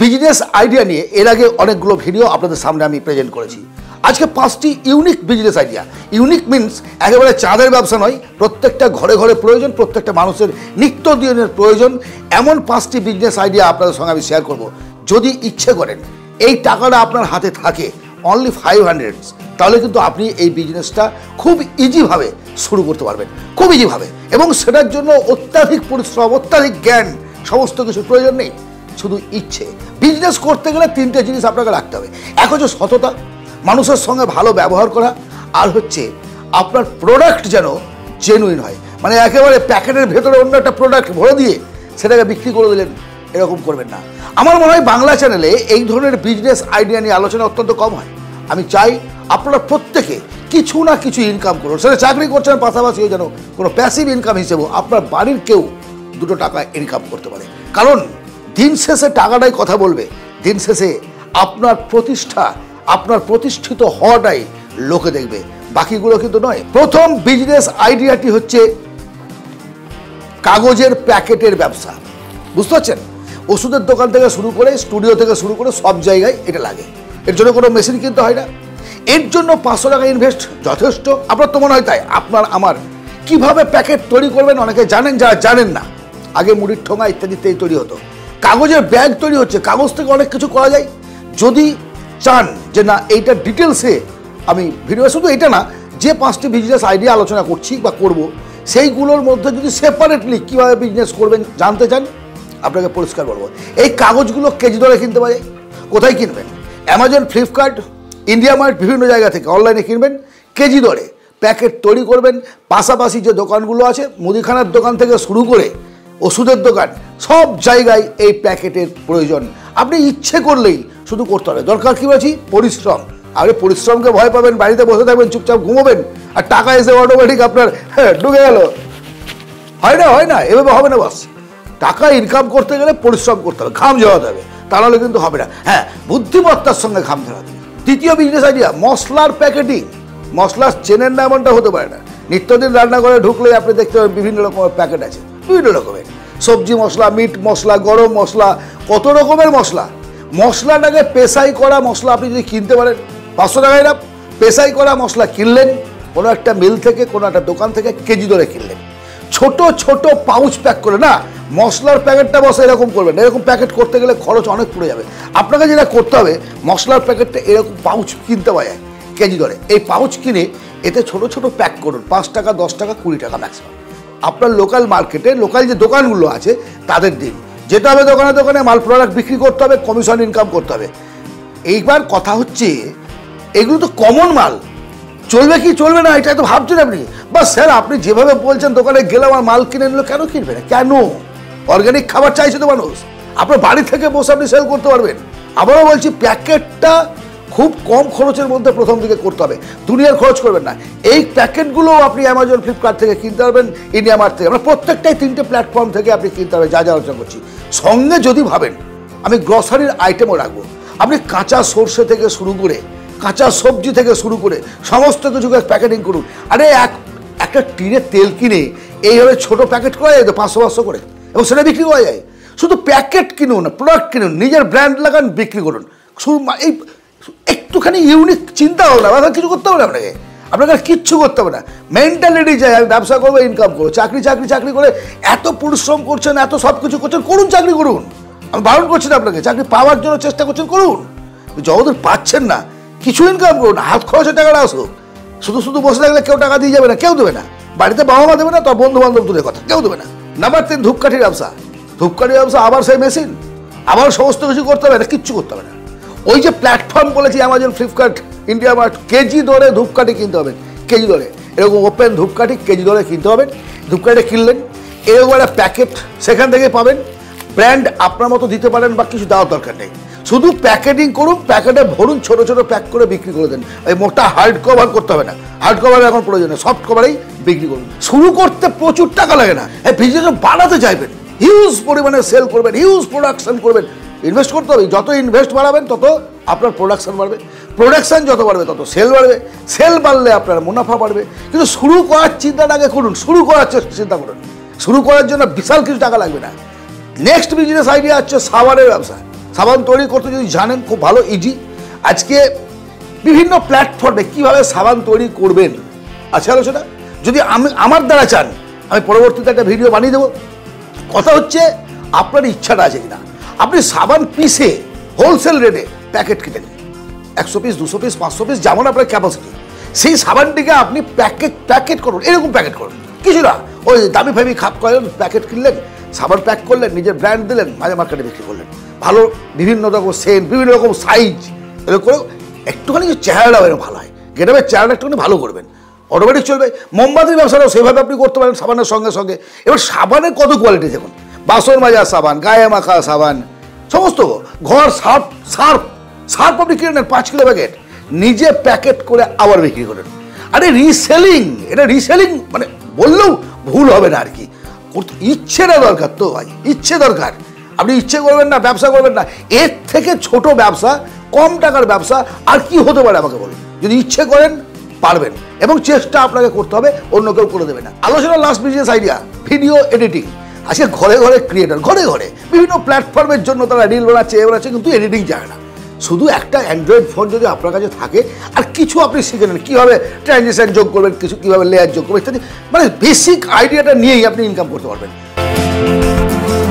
Business idea নিয়ে এর আগে অনেকগুলো ভিডিও আপনাদের সামনে আমি প্রেজেন্ট করেছি। আজকে 5টি unique business idea. Unique means একেবারে চাঁদের ব্যবসা নয়, প্রত্যেকটা ঘরে ঘরে প্রয়োজন, প্রত্যেকটা মানুষের নিত্যদিনের প্রয়োজন, এমন 5টি বিজনেস আইডিয়া আপনাদের সঙ্গে আমি শেয়ার করব। যদি ইচ্ছে করেন এই টাকাটা আপনার হাতে থাকে অনলি 500, তাহলে কিন্তু আপনি এই বিজনেসটা খুব ইজিভাবে শুরু করতে পারবেন, খুব ইজিভাবে, এবং সেটার জন্য অত্যাধিক পরিশ্রম, অত্যাধিক জ্ঞান, সমস্ত কিছু প্রয়োজন নেই, শুধু ইচ্ছে। বিজনেস করতে গেলে 3টে জিনিস আপনাকে রাখতে হবে। এক হচ্ছে সততা, মানুষের সঙ্গে ভালো ব্যবহার করা, আর হচ্ছে আপনার প্রোডাক্ট যেন জেনুইন হয়। মানে একেবারে প্যাকেটের ভেতরে অন্য একটা প্রোডাক্ট ভরে দিয়ে সেটাকে বিক্রি করে দিলেন, এরকম করবেন না। আমার মনে হয় বাংলা চ্যানেলে এই ধরনের বিজনেস আইডিয়া নিয়ে আলোচনা অত্যন্ত কম হয়। আমি চাই আপনারা প্রত্যেকে কিছু না কিছু ইনকাম করুন, সেটা চাকরি করছেন পাশাপাশিও যেন কোনো প্যাসিভ ইনকাম হিসেবেও আপনার বাড়ির কেউ 2 টাকা ইনকাম করতে পারে। কারণ দিন শেষে টাকাটাই কথা বলবে, দিন শেষে আপনার প্রতিষ্ঠা, আপনার প্রতিষ্ঠিত হওয়াটাই লোকে দেখবে, বাকিগুলো কিন্তু নয়। প্রথম বিজনেস আইডিয়াটি হচ্ছে কাগজের প্যাকেটের ব্যবসা। বুঝতে পারছেন? ওষুধের দোকান থেকে শুরু করে, স্টুডিও থেকে শুরু করে সব জায়গায় এটা লাগে। এর জন্য কোনো মেশিন কিনতে হয় না, এর জন্য 500 টাকা ইনভেস্ট যথেষ্ট। আপনার তো মনে হয় তাই? আপনার আমার কিভাবে প্যাকেট তৈরি করবেন অনেকে জানেন, যারা জানেন না, আগে মুড়ির ঠোঙা ইত্যাদিতেই তৈরি হতো। কাগজের ব্যাগ তৈরি হচ্ছে, কাগজ থেকে অনেক কিছু করা যায়। যদি চান যে না এইটা ডিটেলসে আমি ভিডিও, শুধু এটা না, যে 5টি বিজনেস আইডিয়া আলোচনা করছি বা করব, সেইগুলোর মধ্যে যদি সেপারেটলি কীভাবে বিজনেস করবেন জানতে চান, আপনাকে পরিষ্কার বলবো, এই কাগজগুলো কেজি দরে কিনতে পারে। কোথায় কিনবেন? অ্যামাজন, ফ্লিপকার্ট, ইন্ডিয়া মার্ট, বিভিন্ন জায়গা থেকে অনলাইনে কিনবেন, কেজি দরে প্যাকেট তৈরি করবেন। পাশাপাশি যে দোকানগুলো আছে, মুদিখানার দোকান থেকে শুরু করে ওষুধের দোকান, সব জায়গায় এই প্যাকেটের প্রয়োজন। আপনি ইচ্ছে করলেই শুধু করতে হবে। দরকার কী বলছি? পরিশ্রম। আরে পরিশ্রমকে ভয় পাবেন, বাড়িতে বসে থাকবেন, চুপচাপ ঘুমোবেন, আর টাকা এসে অটোমেটিক আপনার ঢুকে গেল। হয় না, হয় না, এভাবে হবে না। বাস টাকা ইনকাম করতে গেলে পরিশ্রম করতে হবে, ঘাম ঝরাতে হবে, তাহলে কিন্তু হবে না। হ্যাঁ, বুদ্ধিমত্তার সঙ্গে ঘাম ঝরাতে হবে। দ্বিতীয় বিজনেস আইডিয়া, মশলার প্যাকেটিং। মশলা চেনেন না এমনটা হতে পারে না। নিত্যদিন রান্না করে ঢুকলে আপনি দেখতে পাবেন বিভিন্ন রকমের প্যাকেট আছে, বিভিন্ন রকমের সবজি মশলা, মিট মশলা, গরম মশলা, কত রকমের মশলা। মশলাটাকে পেশাই করা মশলা আপনি যদি কিনতে পারেন, 500 টাকায় না, পেশাই করা মশলা কিনলেন কোনো একটা মিল থেকে, কোনো একটা দোকান থেকে, কেজি ধরে কিনলেন, ছোট ছোট পাউচ প্যাক করে। না, মশলার প্যাকেটটা বসে এরকম করবেন, এরকম প্যাকেট করতে গেলে খরচ অনেক পড়ে যাবে। আপনাকে যেটা করতে হবে, মশলার প্যাকেটটা এরকম পাউচ কিনতে পাওয়া যায় কেজি ধরে। এই পাউচ কিনে এতে ছোট ছোট প্যাক করুন, 5 টাকা, 10 টাকা, 20 টাকা ম্যাক্সিমাম। আপনার লোকাল মার্কেটে, লোকাল যে দোকানগুলো আছে তাদের দিন, যেতে হবে দোকানে দোকানে, মাল প্রোডাক্ট বিক্রি করতে হবে, কমিশন ইনকাম করতে হবে। এইবার কথা হচ্ছে, এগুলো তো কমন মাল, চলবে কি চলবে না এটা তো ভাবছেন আপনি। বা স্যার আপনি যেভাবে বলছেন, দোকানে গেলে আমার মাল কিনে নিল, কেন কিনবে না? কেন? অর্গানিক খাবার চাইছে তো মানুষ। আপনার বাড়ি থেকে বসে আপনি সেল করতে পারবেন। আবারও বলছি, প্যাকেটটা খুব কম খরচের মধ্যে প্রথম দিকে করতে হবে, দুনিয়ার খরচ করবেন না। এই প্যাকেটগুলো আপনি অ্যামাজন, ফ্লিপকার্ট থেকে কিনতে পারবেন, ইন্ডিয়া মার্ট থেকে, আমরা প্রত্যেকটাই 3টে প্ল্যাটফর্ম থেকে আপনি কিনতে পারবেন, যা যা আলোচনা করছি। সঙ্গে যদি ভাবেন আমি গ্রসারির আইটেমও রাখবো, আপনি কাঁচা সর্ষে থেকে শুরু করে, কাঁচা সবজি থেকে শুরু করে সমস্ত কিছুকে প্যাকেটিং করুন। আরে একটা টিনের তেল কিনে এইভাবে ছোট প্যাকেট করা যায় তো 500-500 করে, এবং সেটা বিক্রি করা যায়। শুধু প্যাকেট কিনুন, প্রোডাক্ট কিনুন, নিজের ব্র্যান্ড লাগান, বিক্রি করুন। শুধু এই একটুখানি ইউনিক চিন্তা হবে না, কিছু করতে হবে না আপনাকে, আপনাকে কিচ্ছু করতে হবে না। মেন্টালিটি চাই আমি ব্যবসা করবো, ইনকাম করবো। চাকরি চাকরি চাকরি করে এত পরিশ্রম করছেন, এত সব কিছু করছেন, করুন, চাকরি করুন। আমি বারণ করছি না আপনাকে, চাকরি পাওয়ার জন্য চেষ্টা করছেন, করুন। যতদূর পাচ্ছেন না, কিছু ইনকাম করুন, হাত খরচের টাকাটা আসুক। শুধু শুধু বসে থাকলে কেউ টাকা দিয়ে যাবে না, কেউ দেবে না। বাড়িতে বাবা মা দেবে না, তো বন্ধু বান্ধব দূরের কথা, কেউ দেবে না। নাম্বার 3, ধূপকাঠির ব্যবসা। ধূপকাঠির ব্যবসা, আবার সেই মেশিন, আবার সমস্ত কিছু করতে হবে না, কিচ্ছু করতে হবে না। ওই যে প্ল্যাটফর্ম বলেছি, Amazon, Flipkart, India mart, KG দরে ধূপকাঠি কিনতে হবে, কেজি দরে, এরকম ওপেন ধূপকাঠি কেজি দরে কিনতে হবে। ধূপকাঠিটা কিনলেন, এরকম একটা প্যাকেট সেখান থেকে পাবেন। ব্র্যান্ড আপনার মতো দিতে পারেন, বা কিছু দেওয়ার দরকার নেই, শুধু প্যাকেটিং করুন, প্যাকেটে ভরুন, ছোট ছোট প্যাক করে বিক্রি করে দেন। এই মোটা হার্ড কভার করতে হবে না, হার্ড কভার এখন প্রয়োজন নেই, সফট কভারেই বিক্রি করুন। শুরু করতে প্রচুর টাকা লাগে না। এই বিজনেস বাড়াতে চাইবেন, হিউজ পরিমাণে সেল করবেন, হিউজ প্রোডাকশন করবেন, ইনভেস্ট করতে হবে। যত ইনভেস্ট বাড়াবেন তত আপনার প্রোডাকশন বাড়বে, প্রোডাকশন যত বাড়বে তত সেল বাড়বে, সেল বাড়লে আপনার মুনাফা বাড়বে। কিন্তু শুরু করার চিন্তাটা আগে করুন, শুরু করার চিন্তা করুন। শুরু করার জন্য বিশাল কিছু টাকা লাগবে না। নেক্সট বিজনেস আইডিয়া হচ্ছে সাবানের ব্যবসা। সাবান তৈরি করতে যদি জানেন খুব ভালো, ইজি। আজকে বিভিন্ন প্ল্যাটফর্মে কিভাবে সাবান তৈরি করবেন আছে আলোচনা। যদি আমার দ্বারা চান আমি পরবর্তীতে একটা ভিডিও বানিয়ে দেবো। কথা হচ্ছে আপনার ইচ্ছাটা আছে কিনা। আপনি সাবান পিসে হোলসেল রেটে প্যাকেট কিনে নিন, 100 পিস 200 পিস 500 পিস যেমন আপনার ক্যাপাসিটি, সেই সাবানটিকে আপনি প্যাকেট করুন, এরকম প্যাকেট করুন। কিছু না ওই দামি ফামি খাপ করেন, প্যাকেট কিনলেন, সাবান প্যাক করলেন, নিজের ব্র্যান্ড দিলেন, মাঝে মার্কেটে বিক্রি করলেন। ভালো বিভিন্ন রকম সেন্ট, বিভিন্ন রকম সাইজ, এরকম করে একটুখানি চেহারাটা এরকম ভালো হয়, গেটাবের চেহারাটা একটুখানি ভালো করবেন, অটোমেটিক চলবে। মোমবাতির ব্যবসাটাও সেভাবে আপনি করতে পারেন সাবানের সঙ্গে সঙ্গে। এবার সাবানের কত কোয়ালিটি দেখুন, বাসন মাজার সাবান, গায়ে মাখা সাবান, সমস্ত ঘর সার্ফ আপনি কিনে নেন 5 কিলো প্যাকেট, নিজে প্যাকেট করে আবার বিক্রি করেন। আরে রিসেলিং, এটা রিসেলিং মানে বললেও ভুল হবে না আর কি। ইচ্ছেটা দরকার তো ভাই, ইচ্ছে দরকার। আপনি ইচ্ছে করবেন না, ব্যবসা করবেন না, এর থেকে ছোট ব্যবসা, কম টাকার ব্যবসা আর কি হতে পারে আমাকে বলুন। যদি ইচ্ছে করেন পারবেন, এবং চেষ্টা আপনাকে করতে হবে, অন্য কেউ করে দেবে না। আলোচনা last business idea, video editing. আজকে ঘরে ঘরে ক্রিয়েটর, ঘরে ঘরে বিভিন্ন প্ল্যাটফর্মের জন্য তারা রিল বানাচ্ছে, কিন্তু এডিটিং যায় না। শুধু একটা অ্যান্ড্রয়েড ফোন যদি আপনার কাছে থাকে আর কিছু আপনি শিখে নেন, কীভাবে ট্রানজিশন যোগ করবেন, কিছু কীভাবে লেয়ার যোগ করবেন ইত্যাদি, মানে বেসিক আইডিয়াটা নিয়েই আপনি ইনকাম করতে পারবেন।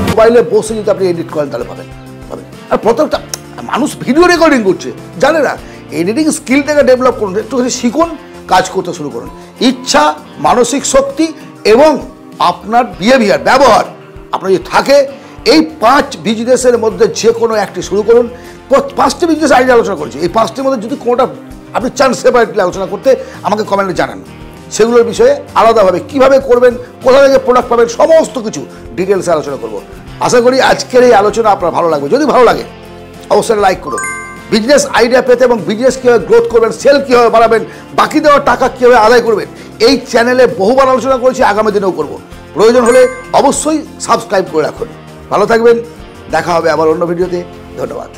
মোবাইলে বসে যদি আপনি এডিট করেন তাহলে পাবেন। আর প্রত্যেকটা মানুষ ভিডিও রেকর্ডিং করছে, জানে না, এডিটিং স্কিলটাকে ডেভেলপ করুন, একটুখানি শিখুন, কাজ করতে শুরু করুন। ইচ্ছা, মানসিক শক্তি এবং আপনার বিহেভিয়ার, ব্যবহার আপনার যদি থাকে, এই 5 বিজনেসের মধ্যে যে কোনো একটি শুরু করুন। 5টি বিজনেস আইডিয়া আলোচনা করেছি, এই 5টির মধ্যে যদি কোনোটা আপনি চান সেপারেটলি আলোচনা করতে, আমাকে কমেন্টে জানান। সেগুলোর বিষয়ে আলাদাভাবে কীভাবে করবেন, কোথা থেকে প্রোডাক্ট পাবেন, সমস্ত কিছু ডিটেলসে আলোচনা করব। আশা করি আজকের এই আলোচনা আপনার ভালো লাগবে। যদি ভালো লাগে অবশ্যই লাইক করুন। বিজনেস আইডিয়া পেতে এবং বিজনেস কীভাবে গ্রোথ করবেন, সেল কীভাবে বাড়াবেন, বাকি দেওয়া টাকা কীভাবে আদায় করবেন, এই চ্যানেলে বহুবার আলোচনা করেছি, আগামী দিনেও করব। প্রয়োজন হলে অবশ্যই সাবস্ক্রাইব করে রাখুন। ভালো থাকবেন, দেখা হবে আবার অন্য ভিডিওতে। ধন্যবাদ।